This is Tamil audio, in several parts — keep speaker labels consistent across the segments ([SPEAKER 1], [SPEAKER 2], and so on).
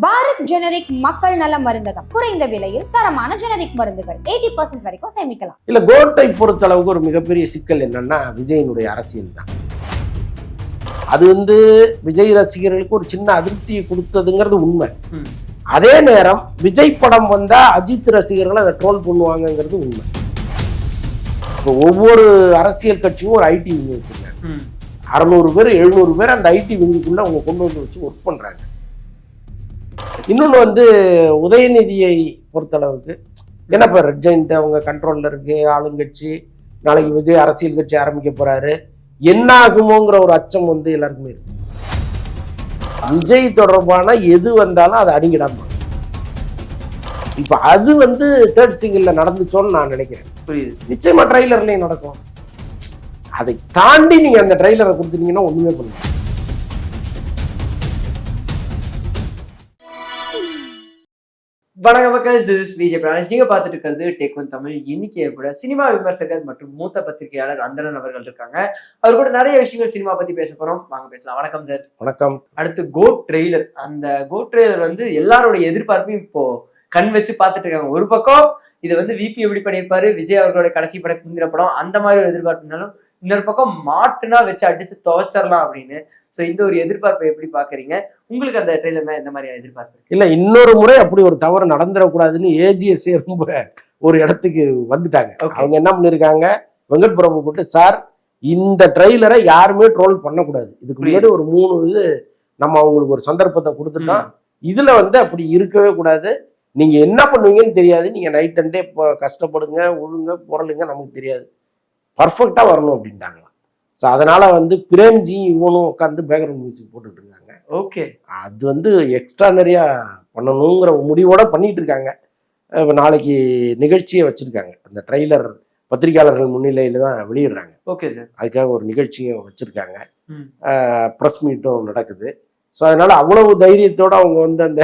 [SPEAKER 1] பாரத் ஜெனரிக் மக்கள் நல மருந்தகம். குறைந்த விலையில் தரமான ஜெனரிக் மருந்துகள் 80% வரைக்கும் சேமிக்கலாம்.
[SPEAKER 2] இல்ல கோட்டை பொறுத்த அளவுக்கு ஒரு மிகப்பெரிய சிக்கல் என்னன்னா விஜயினுடைய அரசியல் தான். அது விஜய் ரசிகர்களுக்கு ஒரு சின்ன அதிருப்தியை கொடுத்ததுங்கிறது உண்மை. அதே நேரம் விஜய் படம் வந்தா அஜித் ரசிகர்கள் அதை ட்ரோல் பண்ணுவாங்கிறது உண்மை. இப்போ ஒவ்வொரு அரசியல் கட்சியும் ஒரு ஐடி விங்கு வச்சிருக்காங்க. 600 பேர் 700 பேர் அந்த ஐடி விங்குக்குள்ள அவங்க கொண்டு வந்து வச்சு ஒர்க் பண்றாங்க. இன்னொன்று உதயநிதியை பொறுத்தளவுக்கு ஏன்னா இப்போ ரெட் ஜெயின்ட் அவங்க கண்ட்ரோல்ல இருக்கு ஆளுங்கட்சி. நாளைக்கு விஜய் அரசியல் கட்சி ஆரம்பிக்க போறாரு, என்ன ஆகுமோங்கிற ஒரு அச்சம் எல்லாருக்குமே இருக்கு. விஜய் தொடர்பான எது வந்தாலும் அதை அடிங்கிடாம இப்ப அது தேர்ட் சிங்கிள்ல நடந்துச்சோன்னு நான் நினைக்கிறேன். புரியுது, நிச்சயமா ட்ரெய்லர்லயும் நடக்கும். அதை தாண்டி நீங்க அந்த ட்ரெய்லரை கொடுத்துட்டீங்கன்னா ஒண்ணுமே பண்ணுங்க.
[SPEAKER 3] வணக்கம் மக்கள், this is விஜய் பிரான்ஸ். நீங்க பார்த்துட்டு இருக்கிறது டேக் ஒன் தமிழ். இன்னைக்கு கூட சினிமா விமர்சகர் மற்றும் மூத்த பத்திரிகையாளர் அந்தரன் அவர்கள் இருக்காங்க. அவர் கூட நிறைய விஷயங்கள் சினிமா பத்தி பேச போறோம். வாங்க பேசலாம். வணக்கம் சார்.
[SPEAKER 2] வணக்கம்.
[SPEAKER 3] அடுத்து கோட் ட்ரெய்லர். அந்த கோட் ட்ரெய்லர் எல்லாருடைய எதிர்பார்ப்பையும் இப்போ கண் வச்சு பார்த்துட்டு இருக்காங்க. ஒரு பக்கம் இதை விபி எப்படி பண்ணியிருப்பாரு, விஜய் அவர்களுடைய கடைசி படம் குந்திர படம், அந்த மாதிரி ஒரு எதிர்பார்ப்புனாலும் இன்னொரு பக்கம் மாட்டுனா வச்சு அடிச்சு துவைச்சிடலாம் அப்படின்னு. ஸோ இந்த ஒரு எதிர்பார்ப்பை எப்படி பாக்குறீங்க? உங்களுக்கு அந்த ட்ரெய்லர் தான் எந்த மாதிரி எதிர்பார்ப்பு?
[SPEAKER 2] இல்ல, இன்னொரு முறை அப்படி ஒரு தவறு நடந்துடக்கூடாதுன்னு ஏஜிஎஸ்ஏ ரொம்ப ஒரு இடத்துக்கு வந்துட்டாங்க. அவங்க என்ன பண்ணிருக்காங்க, வெங்கட் பிரபு போட்டு சார் இந்த ட்ரெய்லரை யாருமே ட்ரோல் பண்ணக்கூடாது, இதுக்கு முன்னாடி ஒரு 3 நம்ம அவங்களுக்கு ஒரு சந்தர்ப்பத்தை கொடுத்துட்டோம், இதுல அப்படி இருக்கவே கூடாது, நீங்க என்ன பண்ணுவீங்கன்னு தெரியாது, நீங்க நைட் அண்டே கஷ்டப்படுங்க ஒழுங்க புரளுங்க நமக்கு தெரியாது, பர்ஃபெக்டா வரணும் அப்படின்ட்டாங்க. ஸோ அதனால பிரேம்ஜி இவனும் உட்காந்து பேக்ரவுண்ட் மியூசிக் போட்டுட்டு இருக்காங்க.
[SPEAKER 3] ஓகே,
[SPEAKER 2] அது எக்ஸ்ட்ரானரியா பண்ணணுங்கிற முடிவோட பண்ணிட்டு இருக்காங்க. இப்போ நாளைக்கு நிகழ்ச்சியை வச்சிருக்காங்க. அந்த ட்ரெய்லர் பத்திரிகையாளர்கள் முன்னிலையில தான் வெளியிடுறாங்க.
[SPEAKER 3] Okay sir.
[SPEAKER 2] அதுக்காக ஒரு நிகழ்ச்சியும் வச்சிருக்காங்க, ப்ரெஸ் மீட்டும் நடக்குது. ஸோ அதனால அவ்வளவு தைரியத்தோட அவங்க அந்த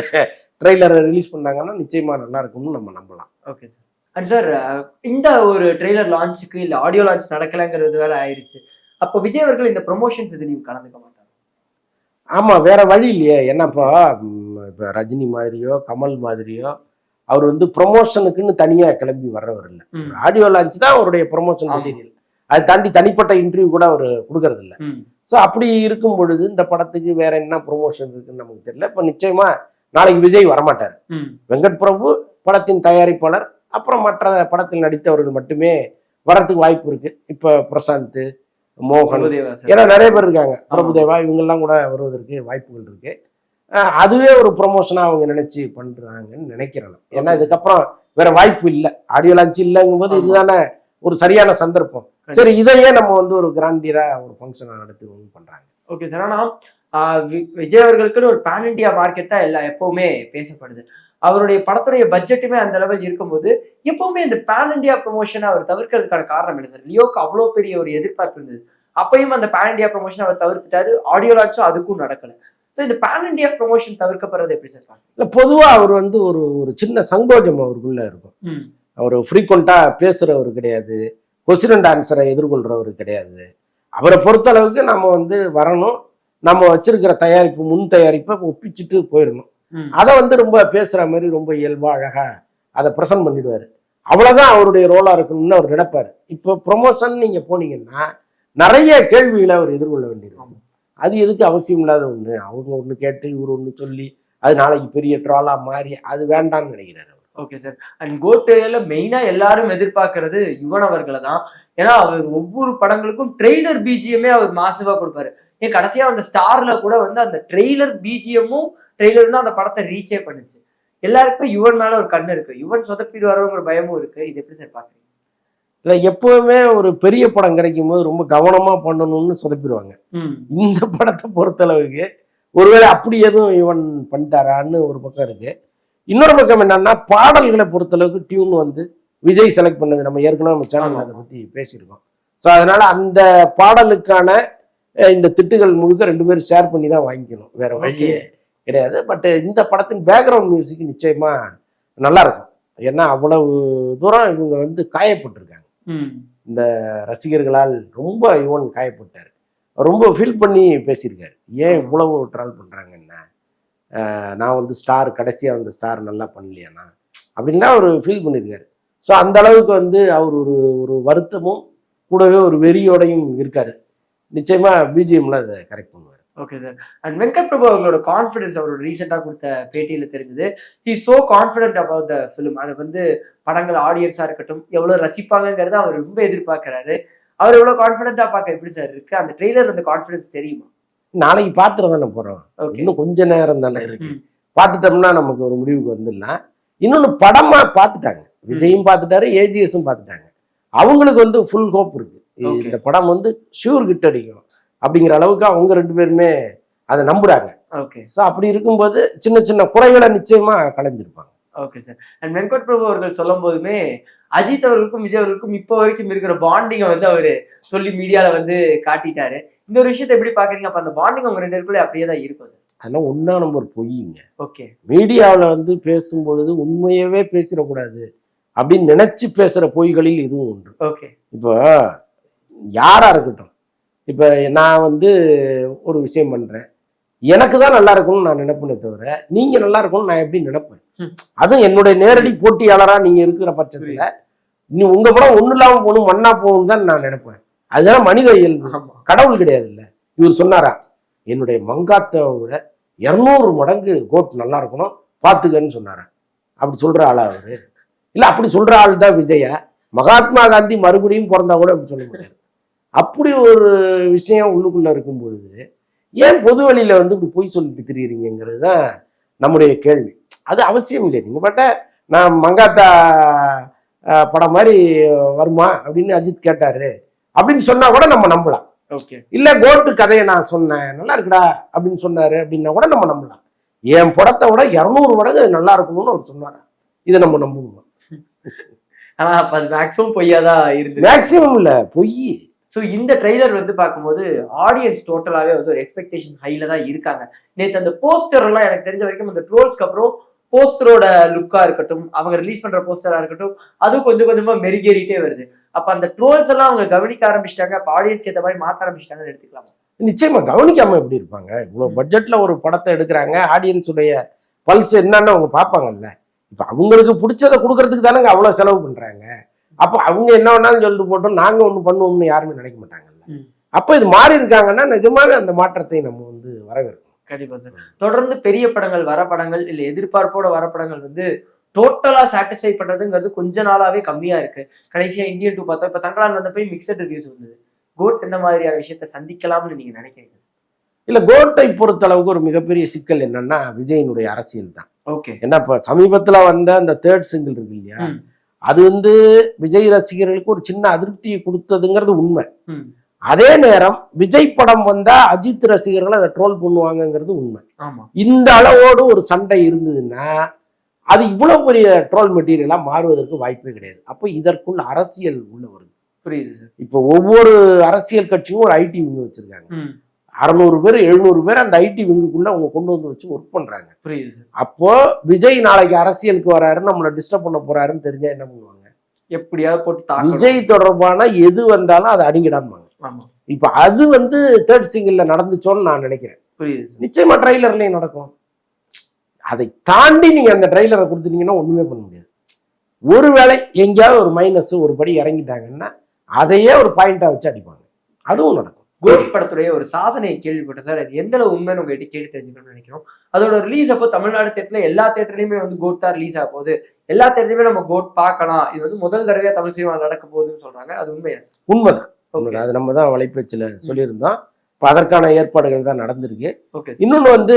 [SPEAKER 2] ட்ரெய்லரை ரிலீஸ் பண்ணாங்கன்னா நிச்சயமா நல்லா இருக்கும்னு நம்ம நம்பலாம்.
[SPEAKER 3] Okay sir. அண்ட் சார், இந்த ஒரு ட்ரெய்லர் லான்ச்சுக்கு இல்லை ஆடியோ லான்ச் நடக்கலைங்கிறது வேற ஆயிடுச்சு. அப்போ விஜய் அவர்கள் இந்த ப்ரொமோஷன்ஸ் இதுலையும் கலந்துக்க மாட்டாங்க?
[SPEAKER 2] ஆமா, வேற வழி இல்லையே. என்னப்பா இப்போ ரஜினி மாதிரியோ கமல் மாதிரியோ அவர் ப்ரொமோஷனுக்குன்னு தனியா கிளம்பி வர்றவர் இல்லை. ஆடியோ லான்ச் தான் அவருடைய ப்ரொமோஷன் மெட்டீரியல். அதை தாண்டி தனிப்பட்ட இன்டர்வியூ கூட அவர் கொடுக்கறது இல்லை. ஸோ அப்படி இருக்கும் பொழுது இந்த படத்துக்கு வேற என்ன ப்ரொமோஷன் இருக்குன்னு நமக்கு தெரியல. இப்போ நிச்சயமா நாளைக்கு விஜய் வரமாட்டார். வெங்கட் பிரபு படத்தின் தயாரிப்பாளர், அப்புறம் மற்ற படத்தில் நடித்தவர்கள் மட்டுமே வரத்துக்கு வாய்ப்பு இருக்கு. இப்போ பிரசாந்த், மோகன், ஏன்னா நிறைய பேர் இருக்காங்க, பிரபுதேவா, இவங்கெல்லாம் கூட வருவதற்கு வாய்ப்புகள் இருக்கு. அதுவே ஒரு ப்ரொமோஷனா அவங்க நினைச்சு பண்றாங்கன்னு நினைக்கிறேன். ஏன்னா இதுக்கப்புறம் வேற வாய்ப்பு இல்லை, ஆடியோ லான்ச் இல்லைங்கும் போது இதுதானே ஒரு சரியான சந்தர்ப்பம். சரி, இதையே நம்ம ஒரு கிராண்டியரா ஒரு ஃபங்க்ஷனா நடத்தி பண்றாங்க.
[SPEAKER 3] Okay sir. ஆனா விஜய் அவர்களுக்குன்னு ஒரு பேன் இண்டியா மார்க்கெட் தான் எப்பவுமே பேசப்படுது. அவருடைய படத்துடைய பட்ஜெட்டுமே அந்த லெவல் இருக்கும்போது எப்பவுமே இந்த பேன் இண்டியா ப்ரொமோஷனை அவர் தவிர்க்கிறதுக்கான காரணம் என்ன சார்? லியோக்கு அவ்வளோ பெரிய ஒரு எதிர்பார்ப்பு இருந்தது, அப்பயும் அந்த பேன் இண்டியா ப்ரொமோஷன் அவர் தவிர்த்துட்டாரு. ஆடியோ லான்ச்சும் அதுக்கும் நடக்கல. ஸோ இந்த பேன் இண்டியா ப்ரொமோஷன் தவிர்க்கப்படுறது எப்படி சார்?
[SPEAKER 2] இல்லை, பொதுவாக அவர் ஒரு சின்ன சங்கோஜம் அவருக்குள்ள இருக்கும். அவர் ஃப்ரீக்வெண்டா பேசுறவர் கிடையாது, கொஸ்டின் அண்ட் ஆன்சரை எதிர்கொள்றவர் கிடையாது. அவரை பொறுத்த அளவுக்கு நம்ம வரணும், நம்ம வச்சிருக்கிற தயாரிப்பு முன் தயாரிப்பை ஒப்பிச்சுட்டு போயிடணும். அதை ரொம்ப பேசுற மாதிரி ரொம்ப இயல்பா அழகா அதை ப்ரெசென்ட் பண்ணிடுவாரு. அவ்வளவுதான் அவருடைய ரோலா இருக்கணும்னு அவர் நினைப்பாரு. இப்போ ப்ரொமோஷன் நீங்க போனீங்கன்னா நிறைய கேள்விகளை அவர் எதிர்கொள்ள வேண்டியிருக்கும். அது எதுக்கு அவசியம் இல்லாத ஒண்ணு. அவங்க ஒண்ணு கேட்டு இவர் ஒண்ணு சொல்லி அது நாளைக்கு பெரிய ட்ராலா மாறி அது வேண்டாம்னு நினைக்கிறாரு.
[SPEAKER 3] Okay sir. அண்ட் கோட்ல மெயினா எல்லாரும் எதிர்பார்க்கறது யுவன் அவர்களை தான். ஏன்னா அவர் ஒவ்வொரு படங்களுக்கும் ட்ரெய்லர் பிஜிஎம்மே அவர் மாசிவா கொடுப்பாரு. ஏன் கடைசியா அந்த ஸ்டார்ல கூட அந்த ட்ரெய்லர் பிஜிஎம்மும் ட்ரெய்லர் தான் அந்த படத்தை ரீச்சே பண்ணுச்சு. எல்லாருக்கும் யுவன் மேல ஒரு கண்ணு இருக்கு, யுவன் சொதப்பிடுவாருங்கிற பயமும் இருக்கு. இது எப்படி சார் பாக்குறீங்க? இல்ல,
[SPEAKER 2] எப்பவுமே ஒரு பெரிய படம் கிடைக்கும் போது ரொம்ப கவனமா பண்ணணும்னு சொதப்பிடுவாங்க. இந்த படத்தை பொறுத்தளவுக்கு ஒருவேளை அப்படி எதுவும் யுவன் பண்ணிட்டாரான்னு ஒரு பக்கம் இருக்கு. இன்னொரு பக்கம் என்னன்னா, பாடல்களை பொறுத்தளவுக்கு டியூன் விஜய் செலக்ட் பண்ணது நம்ம ஏற்கனவே நம்ம சேனல் அதை பத்தி பேசியிருக்கோம். ஸோ அதனால அந்த பாடலுக்கான இந்த திட்டுகள் முழுக்க 2 பேரும் ஷேர் பண்ணி தான் வாங்கிக்கணும், வேற வழியே கிடையாது. பட் இந்த படத்தின் பேக்ரவுண்ட் மியூசிக் நிச்சயமா நல்லா இருக்கும். ஏன்னா அவ்வளவு தூரம் இவங்க காயப்பட்டிருக்காங்க. இந்த ரசிகர்களால் ரொம்ப யுவன் காயப்பட்டார், ரொம்ப ஃபீல் பண்ணி பேசியிருக்காரு. ஏன் இவ்வளவு ட்ரால் பண்றாங்கன்னா நான் வந்து ஸ்டார் கடைசியாக வந்த ஸ்டார் நல்லா பண்ணலையாண்ணா அப்படின்னா அவர் ஃபீல் பண்ணியிருக்காரு. ஸோ அந்த அளவுக்கு வந்து அவர் ஒரு ஒரு வருத்தமும் கூடவே ஒரு வெறியோடையும் இருக்காரு. நிச்சயமா பிஜிஎம்ல அதை கரெக்ட் பண்ணுவார்.
[SPEAKER 3] Okay sir. அண்ட் வெங்கட் பிரபு அவர்களோட கான்ஃபிடன்ஸ் அவரோட ரீசெண்டாக கொடுத்த பேட்டியில் தெரிஞ்சது. He so confident about the film. அதை வந்து படங்கள் ஆடியன்ஸாக இருக்கட்டும் எவ்வளோ ரசிப்பாங்கிறத அவர் ரொம்ப எதிர்பார்க்குறாரு. அவர் எவ்வளோ கான்ஃபிடென்ட்டாக பார்க்க எப்படி சார் இருக்கு? அந்த ட்ரெய்லர் அந்த கான்ஃபிடன்ஸ் தெரியுமா?
[SPEAKER 2] நாளைக்கு பார்த்துட்டு தானே போகிறோம். இன்னும் கொஞ்ச நேரம் தானே இருக்கு. பார்த்துட்டோம்னா நமக்கு ஒரு முடிவுக்கு வந்துடலாம். இன்னொன்று படமா பார்த்துட்டாங்க. விஜயும் பார்த்துட்டாரு, ஏஜிஎஸும் பார்த்துட்டாங்க. அவங்களுக்கு வந்து ஃபுல் ஹோப் இருக்கு. இந்த படம் வந்து ஷூர் கிட்ட அடிக்கும் அப்படிங்கிற அளவுக்கு அவங்க 2 பேருமே அதை நம்புறாங்க.
[SPEAKER 3] ஓகே.
[SPEAKER 2] ஸோ அப்படி இருக்கும்போது சின்ன சின்ன குறைகளை நிச்சயமா கலைஞ்சிருப்பாங்க.
[SPEAKER 3] Okay sir. And Venkat Prabhu அவர்கள் சொல்லும் போதுமே அஜித் அவர்களுக்கும் விஜய் அவர்களுக்கும் இப்போ வரைக்கும் இருக்கிற பாண்டிங்கை வந்து அவரு சொல்லி மீடியால வந்து காட்டிட்டாரு. இந்த ஒரு விஷயத்தை எப்படி பாக்குறீங்க? அப்ப அந்த பாண்டிங் அவங்க 2 பேருக்குள்ள அப்படியே தான் இருக்கும் சார்.
[SPEAKER 2] அதெல்லாம் 1ஆம் நம்பர் பொய்யுங்க.
[SPEAKER 3] ஓகே.
[SPEAKER 2] மீடியாவில் வந்து பேசும்பொழுது உண்மையவே பேசிடக்கூடாது அப்படின்னு நினைச்சு பேசுற பொய்களில் இதுவும் உண்டு.
[SPEAKER 3] ஓகே.
[SPEAKER 2] இப்போ யாரா இருக்கட்டும், இப்போ நான் வந்து ஒரு விஷயம் பண்றேன், எனக்கு தான் நல்லா இருக்கும்னு நான் நினைப்பேனே தவிர நீங்க நல்லா இருக்கும்னு நான் எப்படி நினைப்பேன்? அதுவும் என்னுடைய நேரடி போட்டியாளரா நீங்க இருக்கிற பட்சத்துல நீ உங்க படம் ஒண்ணு இல்லாம போகணும் மண்ணா போகணும் தான் நான் நினைப்பேன். அதுதான் மனித இயல்பு, கடவுள் கிடையாது. இல்ல இவர் சொன்னாரா என்னுடைய மங்காத்தாவை விட 200 மடங்கு கோட் நல்லா இருக்கணும் பாத்துக்கன்னு சொன்னாரா? அப்படி சொல்ற ஆளா அவரு? இல்ல அப்படி சொல்ற ஆள் தான் விஜயா? மகாத்மா காந்தி மறுபடியும் பிறந்தா கூட அப்படி சொல்ல முடியாது. அப்படி ஒரு விஷயம் உள்ளுக்குள்ள இருக்கும் பொழுது ஏன் பொது வழியில வந்து இப்படி பொய் சொல்லிட்டு திரியுறீங்கிறது தான் நம்முடைய கேள்வி. அது அவசியம் இல்லை. நீங்க பட்ட நான் மங்காத்தா படம் மாதிரி வருமா அப்படின்னு அஜித் கேட்டாரு அப்படின்னு சொன்னா கூட நம்ம நம்பலாம். இல்ல கோட்டு கதையை நான் சொன்னேன் நல்லா இருக்குடா அப்படின்னு சொன்னாரு அப்படின்னா கூட நம்ம நம்பலாம். என் படத்தை விட 200 மடங்கு நல்லா இருக்கணும்னு அவர் சொன்னாரா? இதை நம்ம நம்பணுமா?
[SPEAKER 3] ஆனா அப்ப அது மேக்ஸிமம் பொய்யாதான் இருந்து.
[SPEAKER 2] மேக்ஸிமம் இல்ல பொய்.
[SPEAKER 3] ஸோ இந்த ட்ரெய்லர் வந்து பார்க்கும்போது ஆடியன்ஸ் டோட்டலாகவே வந்து ஒரு எக்ஸ்பெக்டேஷன் ஹைல தான் இருக்காங்க. நேற்று அந்த போஸ்டர் எல்லாம் எனக்கு தெரிஞ்ச வரைக்கும் அந்த ட்ரோல்ஸ்க்கு அப்புறம் போஸ்டரோட லுக்கா இருக்கட்டும், அவங்க ரிலீஸ் பண்ற போஸ்டரா இருக்கட்டும், அதுவும் கொஞ்சம் கொஞ்சமா மெருகேறிட்டே வருது. அப்ப அந்த ட்ரோல்ஸ் எல்லாம் அவங்க கவனிக்க ஆரம்பிச்சிட்டாங்க. அப்ப ஆடியன்ஸ்க்கு ஏற்ற மாதிரி மாத்த ஆரம்பிச்சிட்டாங்கன்னு எடுத்துக்கலாமா?
[SPEAKER 2] நிச்சயமா கவனிக்காம எப்படி இருப்பாங்க? இவ்வளவு பட்ஜெட்ல ஒரு படத்தை எடுக்கிறாங்க, ஆடியன்ஸுடைய பல்ஸ் என்னன்னு அவங்க பார்ப்பாங்கல்ல. இப்ப அவங்களுக்கு பிடிச்சதை கொடுக்கறதுக்கு தானங்க அவ்வளவு செலவு பண்றாங்க. அப்போ அவங்க என்ன வேணாலும் சொல்லிட்டு போட்டோம், நாங்க ஒண்ணு பண்ணுவோம்னு யாருமே நினைக்க மாட்டாங்கல்ல. அப்ப இது மாறி இருக்காங்கன்னா நிஜமாவே அந்த மாற்றத்தை நம்ம வந்து வரவேற்கணும்.
[SPEAKER 3] கண்டிப்பா சார். தொடர்ந்து பெரிய படங்கள் வர படங்கள் இல்ல எதிர்பார்ப்போட வர படங்கள் வந்து டோட்டலா சாட்டிஸ்ஃபை பண்றதுங்கிறது கொஞ்ச நாளாவே கம்மியா இருக்கு. கடைசியா இந்தியன் 2 பார்த்தோம். இப்ப தங்களான் வந்த போய் மிக்சட் ரிவ்யூஸ் வந்தது. கோட் இந்த மாதிரியான விஷயத்த சந்திக்கலாம்னு நீங்க நினைக்கிறீங்க? இல்ல
[SPEAKER 2] கோட்டை பொறுத்த அளவுக்கு ஒரு மிகப்பெரிய சிக்கல் என்னன்னா விஜயினுடைய அரசியல் தான்.
[SPEAKER 3] ஓகே.
[SPEAKER 2] ஏன்னா இப்ப சமீபத்துல வந்த அந்த 3rd சிங்கிள் இருக்கு இல்லையா, அது வந்து விஜய் ரசிகர்களுக்கு ஒரு சின்ன அதிருப்தியை கொடுத்ததுங்கிறது உண்மை. அதே நேரம் விஜய் படம் வந்தா அஜித் ரசிகர்கள் அதை ட்ரோல் பண்ணுவாங்கிறது உண்மை. இந்த அளவோடு ஒரு சண்டை இருந்ததுன்னா அது இவ்வளவு பெரிய ட்ரோல் மெட்டீரியலா மாறுவதற்கு வாய்ப்பே கிடையாது. அப்போ இதற்குள்ள அரசியல் உள்ள வருது.
[SPEAKER 3] புரியுது.
[SPEAKER 2] இப்போ ஒவ்வொரு அரசியல் கட்சியும் ஒரு ஐடி விங்கு வச்சிருக்காங்க. 600 பேர் 700 பேர் அந்த ஐடி விங்குக்குள்ள அவங்க கொண்டு வந்து வச்சு ஒர்க் பண்றாங்க.
[SPEAKER 3] புரியுது.
[SPEAKER 2] அப்போ விஜய் நாளைக்கு அரசியலுக்கு வராரு, நம்மளை டிஸ்டர்ப் பண்ண போறாருன்னு தெரிஞ்சா என்ன பண்ணுவாங்க?
[SPEAKER 3] எப்படியாவது போட்டு
[SPEAKER 2] விஜய் தொடர்பான எது வந்தாலும் அதை அடிங்கிடாமாங்க. இப்ப அது வந்து 3rd சிங்கிள்ல நடந்துச்சோன்னு நான் நினைக்கிறேன்.
[SPEAKER 3] புரியுது.
[SPEAKER 2] நிச்சயமா ட்ரைலர்லயும் நடக்கும். அதை தாண்டி நீங்க அந்த ட்ரைலரை கொடுத்துட்டீங்கன்னா ஒண்ணுமே பண்ண முடியாது. ஒருவேளை எங்கேயாவது ஒரு மைனஸ் ஒரு படி இறங்கிட்டாங்கன்னா அதையே ஒரு பாயிண்டா வச்சு அடிப்பாங்க. அதுவும் நடக்கும்.
[SPEAKER 3] கோட் படத்துடைய ஒரு சாதனையை கேள்விப்பட்டேன் சார். அது எந்த அளவு உண்மைன்னு உங்ககிட்ட கேட்டு தெரிஞ்சுக்கணும்னு நினைக்கிறோம். அதோட ரிலீஸ் அப்போ தமிழ்நாடு தேட்டர்ல எல்லா தேட்டர்லயுமே வந்து கோட் தான் ரிலீஸ் ஆக போகுது. எல்லா தேட்டர்லயுமே நம்ம கோட் பார்க்கலாம். இது வந்து முதல் தடவையா தமிழ் சினிமா நடக்க போகுதுன்னு சொல்றாங்க. அது உண்மையா?
[SPEAKER 2] உண்மைதான். அது நம்ம தான் வலைப்பேச்சில் சொல்லியிருந்தோம். இப்போ அதற்கான ஏற்பாடுகள் தான் நடந்திருக்கு. இன்னொன்று வந்து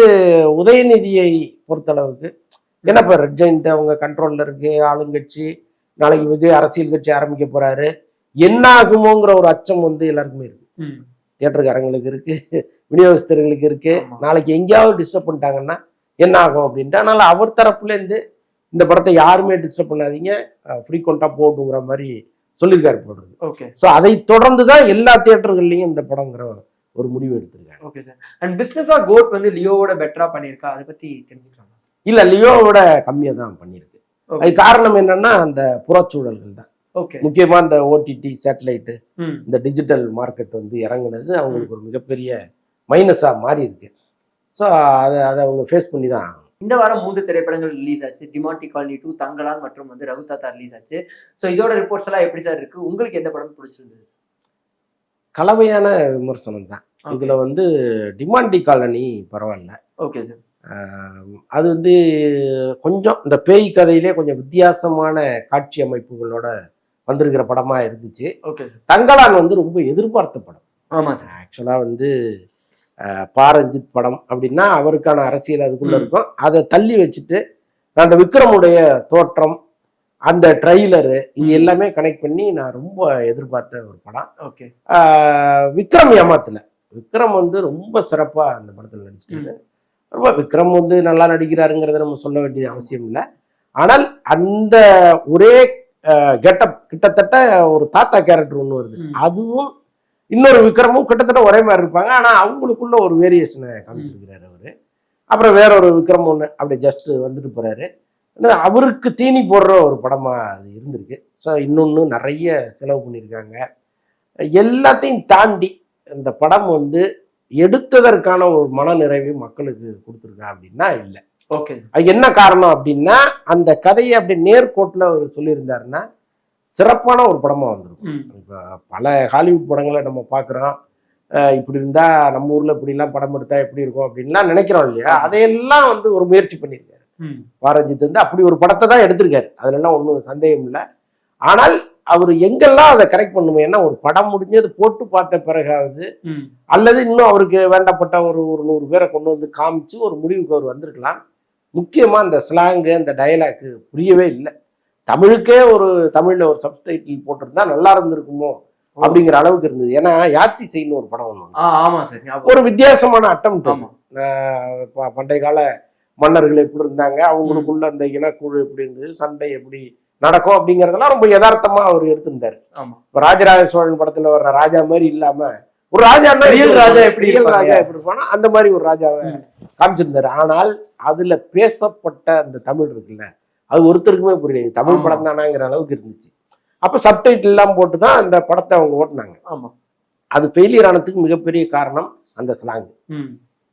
[SPEAKER 2] உதயநிதியை பொறுத்தளவுக்கு ஏன்னா இப்போ ரெட் ஜெயின்ட் அவங்க கண்ட்ரோல்ல இருக்கு, ஆளுங்கட்சி. நாளைக்கு விஜய் அரசியல் கட்சி ஆரம்பிக்க போறாரு. என்ன ஆகுமோங்கிற ஒரு அச்சம் வந்து எல்லாருக்குமே இருக்கு. தியேட்டருக்காரங்களுக்கு இருக்கு, விநியோகஸ்தர்களுக்கு இருக்கு. நாளைக்கு எங்கேயாவது டிஸ்டர்ப் பண்ணிட்டாங்கன்னா என்ன ஆகும் அப்படின்ட்டு. அதனால அவர் தரப்புல இருந்து இந்த படத்தை யாருமே டிஸ்டர்ப் பண்ணாதீங்க, ஃப்ரீக்வெண்டா போட்டுங்கிற மாதிரி சொல்லியிருக்காரு போடுறது.
[SPEAKER 3] ஓகே.
[SPEAKER 2] ஸோ அதை தொடர்ந்து தான் எல்லா தியேட்டர்கள்லையும் இந்த படங்கிற ஒரு முடிவு எடுத்திருக்காங்க.
[SPEAKER 3] Okay sir. அண்ட் பிசினஸா கோட் வந்து லியோவோட பெட்டரா பண்ணியிருக்கா, அதை பத்தி தெரிஞ்சுக்கலாம்?
[SPEAKER 2] இல்ல, லியோவோட கம்மியா தான் பண்ணியிருக்கு. அது காரணம் என்னன்னா அந்த புறச்சூழல்கள் தான். முக்கியமா இந்த ஓடிடி சேட்டலைட்டு இந்த டிஜிட்டல் மார்க்கெட் வந்து இறங்குனது அவங்களுக்கு ஒரு மிகப்பெரிய மைனஸா மாறி இருக்கு. ஸோ அதை அவங்க ஃபேஸ் பண்ணி தான் ஆகணும்.
[SPEAKER 3] இந்த வாரம் 3 திரைப்படங்கள் ரிலீஸ் ஆச்சு. டிமாண்டி காலனி 2, தங்கலான் மற்றும் வந்து ரகுதாத்தா ரிலீஸ் ஆச்சு. ஸோ இதோட ரிப்போர்ட்ஸ் எல்லாம் எப்படி சார் இருக்கு? உங்களுக்கு எந்த படம் பிடிச்சிருந்தது?
[SPEAKER 2] கலவையான விமர்சனம் தான். இதுல வந்து டிமாண்டி காலனி பரவாயில்ல.
[SPEAKER 3] Okay sir.
[SPEAKER 2] அது வந்து கொஞ்சம் இந்த பேய் கதையிலே கொஞ்சம் வித்தியாசமான காட்சி அமைப்புகளோட வந்திருக்கிற படமா இருந்துச்சு.
[SPEAKER 3] Okay sir.
[SPEAKER 2] தங்கலான் வந்து ரொம்ப எதிர்பார்த்த படம்.
[SPEAKER 3] ஆமா சார்.
[SPEAKER 2] ஆக்சுவலா வந்து பாரஞ்சித் படம் அப்படின்னா அவருக்கான அரசியல் அதுக்குள்ள இருக்கும். அதை தள்ளி வச்சுட்டு அந்த விக்ரமுடைய தோற்றம், அந்த ட்ரெய்லரு, இது எல்லாமே கனெக்ட் பண்ணி நான் ரொம்ப எதிர்பார்த்த ஒரு படம்.
[SPEAKER 3] ஓகே.
[SPEAKER 2] விக்ரம் ஏமாத்தல. விக்ரம் வந்து ரொம்ப சிறப்பா அந்த படத்தில் நடிச்சிட்டாரு. ரொம்ப விக்ரம் வந்து நல்லா நடிக்கிறாருங்கிறத நம்ம சொல்ல வேண்டிய அவசியம் இல்லை. ஆனால் அந்த ஒரே கெட்டப் கிட்டத்தட்ட ஒரு தாத்தா கேரக்டர் ஒன்று வருது. அதுவும் இன்னொரு விக்ரமும் கிட்டத்தட்ட ஒரே மாதிரி இருப்பாங்க. ஆனா அவங்களுக்குள்ள ஒரு வேரியேஷனை காமிச்சிருக்கிறாரு அவரு. அப்புறம் வேற ஒரு விக்ரம் ஒன்று அப்படி ஜஸ்ட் வந்துட்டு போறாரு. அவருக்கு தீனி போடுற ஒரு படமா அது இருந்திருக்கு. ஸோ இன்னொன்று நிறைய செலவு பண்ணியிருக்காங்க. எல்லாத்தையும் தாண்டி இந்த படம் வந்து எடுத்ததற்கான ஒரு மன நிறைவை மக்களுக்கு கொடுத்துருக்கா அப்படின்னா இல்லை.
[SPEAKER 3] ஓகே.
[SPEAKER 2] அது என்ன காரணம் அப்படின்னா அந்த கதையை அப்படி நேர்கோட்டில் அவர் சொல்லியிருந்தாருன்னா சிறப்பான ஒரு படமா வந்திருக்கும். இப்போ பல ஹாலிவுட் படங்களை நம்ம பார்க்குறோம். இப்படி இருந்தா நம்ம ஊர்ல இப்படிலாம் படம் எடுத்தா எப்படி இருக்கும் அப்படின்லாம் நினைக்கிறோம் இல்லையா? அதையெல்லாம் வந்து ஒரு முயற்சி பண்ணியிருக்காரு பாரஞ்சித். வந்து அப்படி ஒரு படத்தை தான் எடுத்திருக்காரு. அதுலலாம் ஒன்றும் சந்தேகம் இல்லை. ஆனால் அவர் எங்கெல்லாம் அதை கரெக்ட் பண்ணுமோ, ஏன்னா ஒரு படம் முடிஞ்சது போட்டு பார்த்த பிறகாவது அல்லது இன்னும் அவருக்கு வேண்டப்பட்ட ஒரு 100 பேரை கொண்டு வந்து காமிச்சு ஒரு முடிவுக்கு அவர் வந்திருக்கலாம். முக்கியமா அந்த ஸ்லாங்கு, அந்த டயலாக்கு புரியவே இல்லை. தமிழுக்கே தமிழ்ல ஒரு சப்டைட்டில் போட்டிருந்தா நல்லா இருந்திருக்குமோ அப்படிங்கிற அளவுக்கு இருந்தது. ஏன்னா யாத்தி செய்யணும் ஒரு படம் ஒன்று, ஒரு வித்தியாசமான அட்டம். பண்டைய கால மன்னர்கள் எப்படி இருந்தாங்க, அவங்களுக்குள்ள அந்த இனக்குழு எப்படி இருந்தது, சண்டை எப்படி நடக்கும் அப்படிங்கறதெல்லாம் ரொம்ப யதார்த்தமா அவர் எடுத்திருந்தாரு. இப்ப ராஜராஜ சோழன் படத்துல வர்ற ராஜா மாதிரி இல்லாம ஒரு ராஜா எப்படி இருப்பானா அந்த மாதிரி ஒரு ராஜாவை காமிச்சிருந்தாரு. ஆனால் அதுல பேசப்பட்ட அந்த தமிழ் இருக்குல்ல, அது ஒருத்தருக்குமே புரியல. தமிழ் படம் தானாங்கிற அளவுக்கு இருந்துச்சு. அப்ப சப்டைட்டில் எல்லாம் போட்டுதான் அந்த படத்தை அவங்க ஓட்டினாங்க. அது ஃபெயிலியர் ஆனதுக்கு மிகப்பெரிய காரணம் அந்த ஸ்லாங்.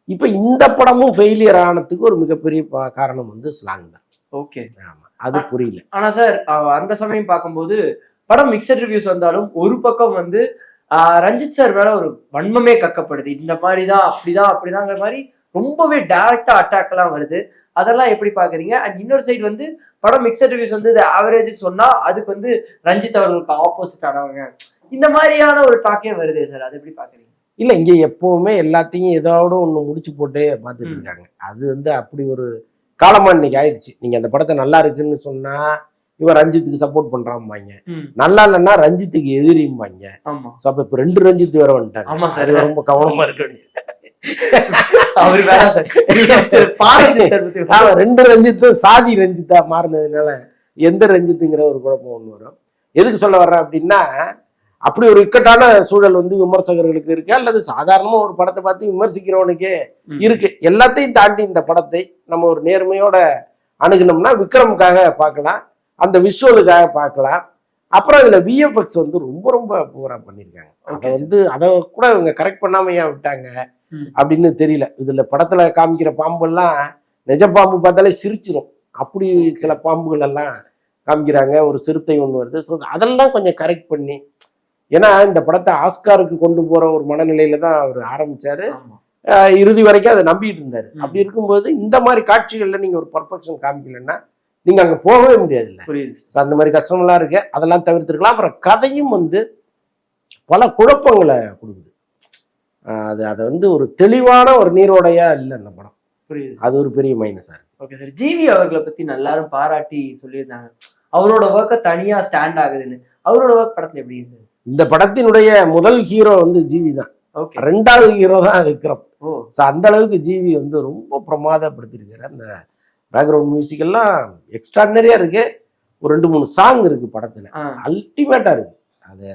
[SPEAKER 2] இப்ப இந்த படமும் ஃபெயிலியர் ஆனதுக்கு ஒரு மிகப்பெரிய காரணம் வந்து ஸ்லாங் தான்.
[SPEAKER 3] ஓகே. ஆமா,
[SPEAKER 2] அது புரியல.
[SPEAKER 3] ஆனா சார் அந்த சமயம் பார்க்கும்போது படம் மிக்சட் ரிவ்யூஸ் வந்தாலும் ஒரு பக்கம் வந்து ரஞ்சித் சார் மேல ஒரு வன்மமே கக்கப்படுது. இந்த மாதிரிதான் அப்படிதாங்கிற மாதிரி ரொம்பவே டைரக்டா அட்டாக் எல்லாம் வருது. அதெல்லாம் எப்படி பாக்குறீங்க? அண்ட் இன்னொரு சைடு வந்து படம் மிக்சட் ரிவ்யூஸ் வந்து ஆவரேஜ் சொன்னா அதுக்கு வந்து ரஞ்சித் அவர்களுக்கு ஆப்போசிட் ஆனவங்க, இந்த மாதிரியான ஒரு டாக்கே வருது சார். அது எப்படி பாக்குறீங்க?
[SPEAKER 2] இல்ல, இங்க எப்பவுமே எல்லாத்தையும் ஏதோட ஒண்ணு முடிச்சு போட்டே பார்த்துட்டு இருக்காங்க. அது வந்து அப்படி ஒரு காலமா இன்னைக்கு ஆயிடுச்சு. நீங்க அந்த படத்தை நல்லா இருக்குன்னு சொன்னா இவன் ரஞ்சித்துக்கு சப்போர்ட் பண்றான்பாங்க, நல்லா இல்லைன்னா ரஞ்சித்துக்கு எதிரிம்பாங்க. அப்ப இப்ப 2 ரஞ்சித் வேற வந்துட்டாங்க. அது ரொம்ப கவனமா இருக்க வேண்டியது. 2 ரஞ்சித்து சாதி ரஞ்சித்தா மாறினதுனால எந்த ரஞ்சித்துங்கிற ஒரு குழப்பம் ஒண்ணு வரும். எதுக்கு சொல்ல வர்றேன் அப்படின்னா, அப்படி ஒரு இக்கட்டான சூழல் வந்து விமர்சகர்களுக்கு இருக்கு, அல்லது சாதாரணமா ஒரு படத்தை பார்த்து விமர்சிக்கிறவனுக்கே இருக்கு. எல்லாத்தையும் தாண்டி இந்த படத்தை நம்ம ஒரு நேர்மையோட அணுகினோம்னா விக்ரமுக்காக பார்க்கலாம், அந்த விஷுவலுக்காக பார்க்கலாம். அப்புறம் இதுல விஎஃப்எக்ஸ் வந்து ரொம்ப ரொம்ப பூரா பண்ணியிருக்காங்க. அதை வந்து அதை கூட இவங்க கரெக்ட் பண்ணாம ஏன் விட்டாங்க அப்படின்னு தெரியல. இதுல படத்துல காமிக்கிற பாம்பெல்லாம் நிஜ பாம்பு பார்த்தாலே சிரிச்சிடும். அப்படி சில பாம்புகள் எல்லாம் காமிக்கிறாங்க. ஒரு சிறுத்தை ஒண்ணு வருது. ஸோ அதெல்லாம் கொஞ்சம் கரெக்ட் பண்ணி, ஏன்னா இந்த படத்தை ஆஸ்காருக்கு கொண்டு போற ஒரு மனநிலையில தான் அவர் ஆரம்பிச்சாரு. இறுதி வரைக்கும் அதை நம்பிட்டு இருந்தாரு. அப்படி இருக்கும்போது இந்த மாதிரி காட்சிகள்ல நீங்க ஒரு பர்ஃபெக்ஷன் காமிக்கலன்னா நீங்க அங்க போகவே முடியாது. இல்லை, அந்த மாதிரி கஷ்டமெல்லாம் இருக்கு. அதெல்லாம் தவிர்த்துருக்கலாம். அப்புறம் கதையும் வந்து பல குழப்பங்களை கொடுக்குது. அதை வந்து ஒரு தெளிவான ஒரு நீரோடையா இல்லை அந்த படம். புரியுது. அது ஒரு பெரிய மைனஸா இருக்கு.
[SPEAKER 3] Okay sir. ஜிவி அவர்களை பத்தி எல்லாரும் பாராட்டி சொல்லியிருந்தாங்க, அவரோட ஒர்க்கை தனியா ஸ்டாண்ட் ஆகுதுன்னு. அவரோட ஒர்க் படத்துல எப்படி இருந்தது?
[SPEAKER 2] இந்த படத்தினுடைய முதல் ஹீரோ வந்து ஜிவி தான். 2வது ஹீரோ தான் விக்ரம். அந்த அளவுக்கு ஜிவி வந்து ரொம்ப பிரமாதப்படுத்திருக்காரு. அந்த பேக்ரவுண்ட் மியூசிக் எல்லாம் எக்ஸ்ட்ராடினரியா இருக்கு. ஒரு 2-3 சாங் இருக்கு படத்துல, அல்டிமேட்டா இருக்கு. அது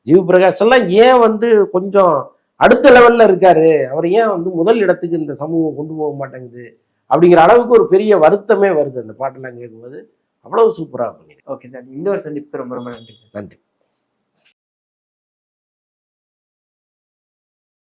[SPEAKER 2] ஜிவி பிரகாஷ் எல்லாம் ஏன் வந்து கொஞ்சம் அடுத்த லெவல்ல இருக்காரு, அவர் ஏன் வந்து முதல் இடத்துக்கு இந்த சமூகம் கொண்டு போக மாட்டேங்குது அப்படிங்கிற அளவுக்கு ஒரு பெரிய வருத்தமே வருது அந்த பாட்டெல்லாம் கேட்கும்போது. அவ்வளவு சூப்பரா பண்ணிருக்கு.
[SPEAKER 3] ஓகே சார், இந்த ஒரு சந்திப்புக்கு ரொம்ப ரொம்ப நன்றி.
[SPEAKER 2] நன்றி.